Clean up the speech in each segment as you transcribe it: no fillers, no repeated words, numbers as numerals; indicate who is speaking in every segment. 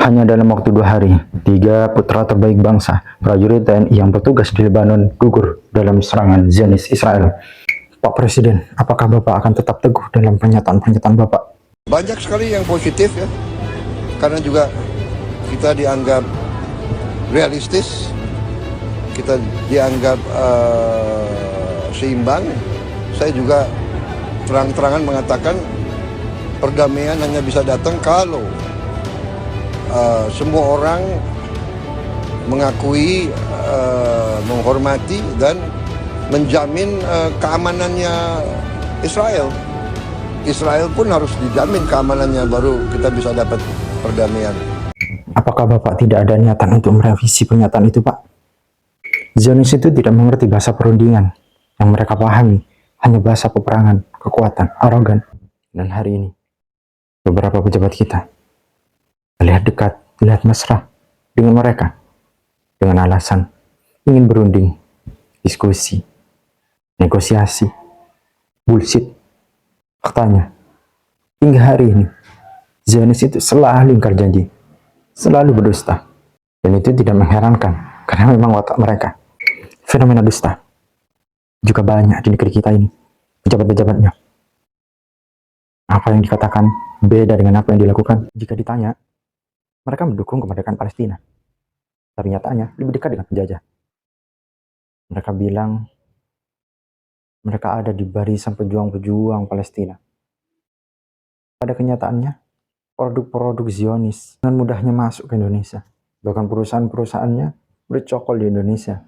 Speaker 1: Hanya dalam waktu 2 hari, 3 putra terbaik bangsa, prajurit TNI yang bertugas di Lebanon gugur dalam serangan Zionis Israel. Pak Presiden, apakah Bapak akan tetap teguh dalam pernyataan-pernyataan Bapak?
Speaker 2: Banyak sekali yang positif ya, karena juga kita dianggap realistis, kita dianggap seimbang. Saya juga terang-terangan mengatakan perdamaian hanya bisa datang kalau semua orang mengakui, menghormati dan menjamin keamanannya Israel. Israel pun harus dijamin keamanannya, baru kita bisa dapat perdamaian.
Speaker 1: Apakah Bapak tidak ada niatan untuk merevisi pernyataan itu, Pak? Zionis itu tidak mengerti bahasa perundingan. Yang mereka pahami hanya bahasa peperangan, kekuatan, arogan. Dan hari ini, beberapa pejabat kita terlihat dekat, terlihat mesra dengan mereka, dengan alasan ingin berunding, diskusi, negosiasi, bullshit. Faktanya, hingga hari ini, Zionis itu selalu ingkar janji, selalu berdusta. Dan itu tidak mengherankan, karena memang watak mereka. Fenomena dusta juga banyak di negeri kita ini, pejabat-pejabatnya. Apa yang dikatakan beda dengan apa yang dilakukan. Jika ditanya, mereka mendukung kemerdekaan Palestina, tapi nyatanya lebih dekat dengan penjajah. Mereka bilang mereka ada di barisan pejuang-pejuang Palestina. Pada kenyataannya, produk-produk Zionis dengan mudahnya masuk ke Indonesia. Bahkan perusahaan-perusahaannya bercokol di Indonesia.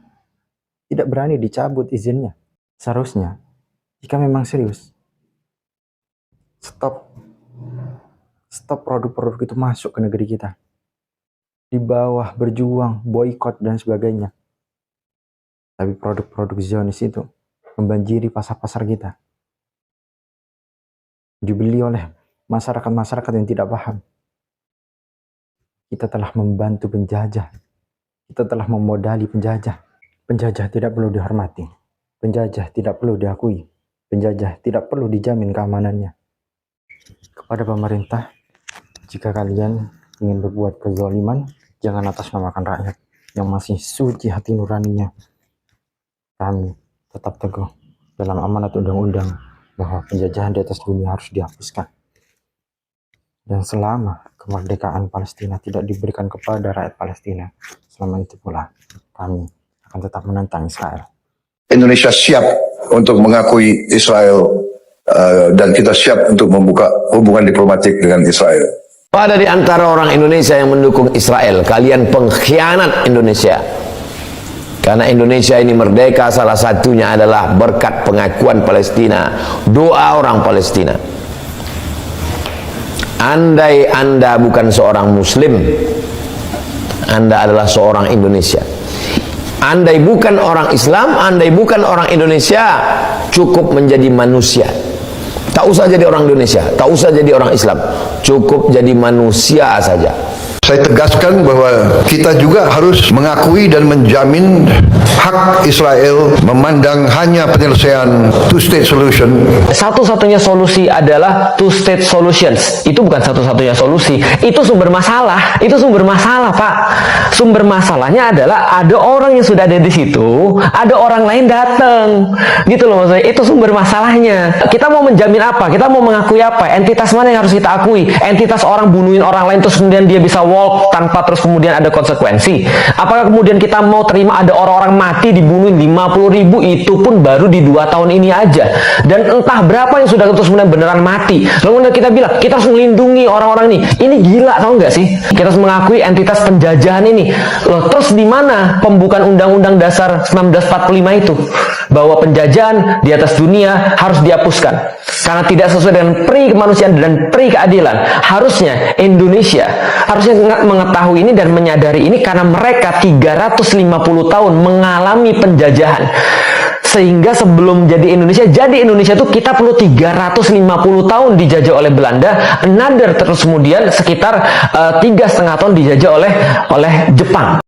Speaker 1: Tidak berani dicabut izinnya. Seharusnya, jika memang serius, stop produk-produk itu masuk ke negeri kita. Di bawah berjuang, boykot dan sebagainya. Tapi produk-produk Zionis itu membanjiri pasar-pasar kita. Dibeli oleh masyarakat-masyarakat yang tidak paham. Kita telah membantu penjajah. Kita telah memodali penjajah. Penjajah tidak perlu dihormati. Penjajah tidak perlu diakui. Penjajah tidak perlu dijamin keamanannya. Kepada pemerintah, jika kalian ingin berbuat kezaliman, jangan atasnamakan rakyat yang masih suci hati nuraninya. Kami tetap teguh dalam amanat undang-undang bahwa penjajahan di atas dunia harus dihapuskan. Dan selama kemerdekaan Palestina tidak diberikan kepada rakyat Palestina, selama itu pula kami akan tetap menentang Israel.
Speaker 2: Indonesia siap untuk mengakui Israel dan kita siap untuk membuka hubungan diplomatik dengan Israel.
Speaker 3: Ada di antara orang Indonesia yang mendukung Israel, kalian pengkhianat Indonesia. Karena Indonesia ini merdeka salah satunya adalah berkat pengakuan Palestina, doa orang Palestina. Andai Anda bukan seorang Muslim, Anda adalah seorang Indonesia. Andai bukan orang Islam, andai bukan orang Indonesia, cukup menjadi manusia. Tak usah jadi orang Indonesia, tak usah jadi orang Islam, cukup jadi manusia saja.
Speaker 2: Saya tegaskan bahwa kita juga harus mengakui dan menjamin hak Israel memandang hanya penyelesaian two-state solution.
Speaker 4: Satu-satunya solusi adalah two-state solutions. Itu bukan satu-satunya solusi. Itu sumber masalah. Itu sumber masalah, Pak. Sumber masalahnya adalah ada orang yang sudah ada di situ, ada orang lain datang. Gitu loh maksudnya. Itu sumber masalahnya. Kita mau menjamin apa? Kita mau mengakui apa? Entitas mana yang harus kita akui? Entitas orang bunuhin orang lain terus kemudian dia bisa walk tanpa terus kemudian ada konsekuensi? Apakah kemudian kita mau terima ada orang-orang mati dibunuhin 50.000, itu pun baru di 2 tahun ini aja, dan entah berapa yang sudah terus kemudian beneran mati. Lalu kita bilang kita harus melindungi orang-orang ini gila tau nggak sih? Kita harus mengakui entitas penjajahan ini. Loh, terus di mana pembukaan Undang-Undang Dasar 1945 itu bahwa penjajahan di atas dunia harus dihapuskan karena tidak sesuai dengan pri kemanusiaan dan pri keadilan? Harusnya Indonesia harusnya mengetahui ini dan menyadari ini, karena mereka 350 tahun mengalami penjajahan. Sehingga sebelum jadi Indonesia itu kita perlu 350 tahun dijajah oleh Belanda, another terus kemudian sekitar 3,5 tahun dijajah oleh Jepang.